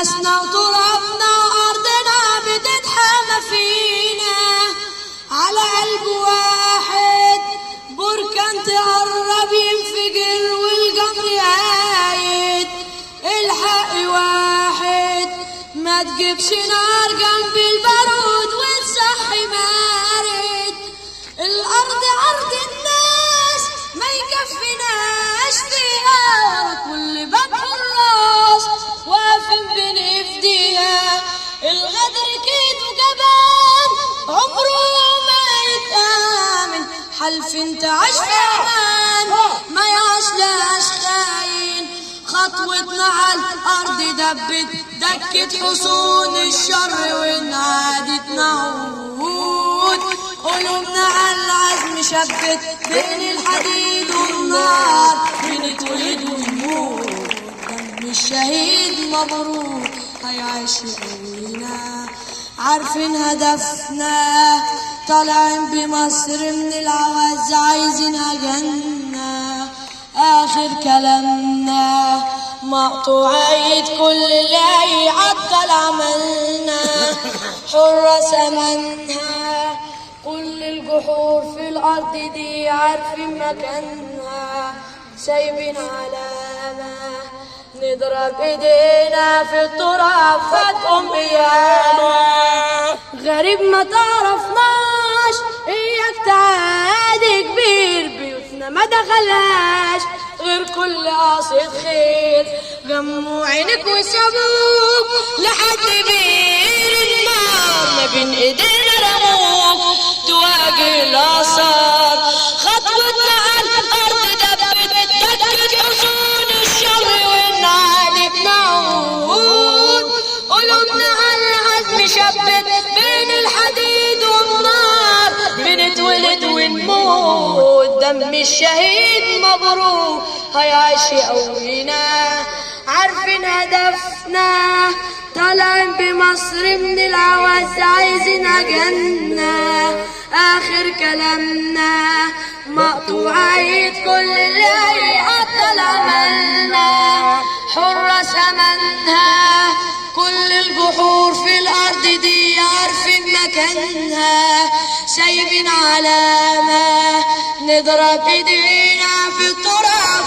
ناسنا وترابنا وأرضنا بتتحامى فينا على قلب واحد. بركان تقرب ينفجر والجمر قايد. الحق واحد ما تجيبش نار جنب البارود والصحي مارد. الأرض عرض الناس ما يكفيناش فيها، كل باب حراس واقفين بنفديها. الغدر كيد وجبان عمره ما يتآمن، حلف انت عاش في امان ما يعشلاش خاين. خطوتنا على الارض دبت دكت حصون الشر وانعادت نعود. قلوبنا على العزم شبت بين الحديد والنار، بنتولد ونموت دم الشهيد مبروك هيعيش فينا. عارفين هدفنا طالعين بمصر من العوز عايزينها جنة. آخر كلامنا مقطوع عيد كل اللي هيعطل عملنا. حرة ثمنها كل الجحور في الأرض دي عارفين مكانها، سايبين علامة نضرب ايدينا في التراب فتقوم قيامة. غريب ما تعرفناش اياك تعادي كبير، بيوتنا ما دخلهاش غير كل قاصد خير. غموا عينك وسابوك لحد بير النار، ما بين ايدينا رموك تواجه الاثار. خطوتنا على الارض دبت دكت حصون الشر وانعادت نعود. قلوبنا على العزم شبت بين الحديد والنار، بنتولد ونموت دم الشهيد مبروك هيعيش يقوينا. عارفين هدفنا طالعين بمصر من العوز عايزينها جنة. آخر كلامنا مقطوع عيد كل اللي هيعطل عملنا. حرة ثمنها كل الجحور في الأرض دي عارفين مكانها، سايبين علامة نضرب ايدينا في التراب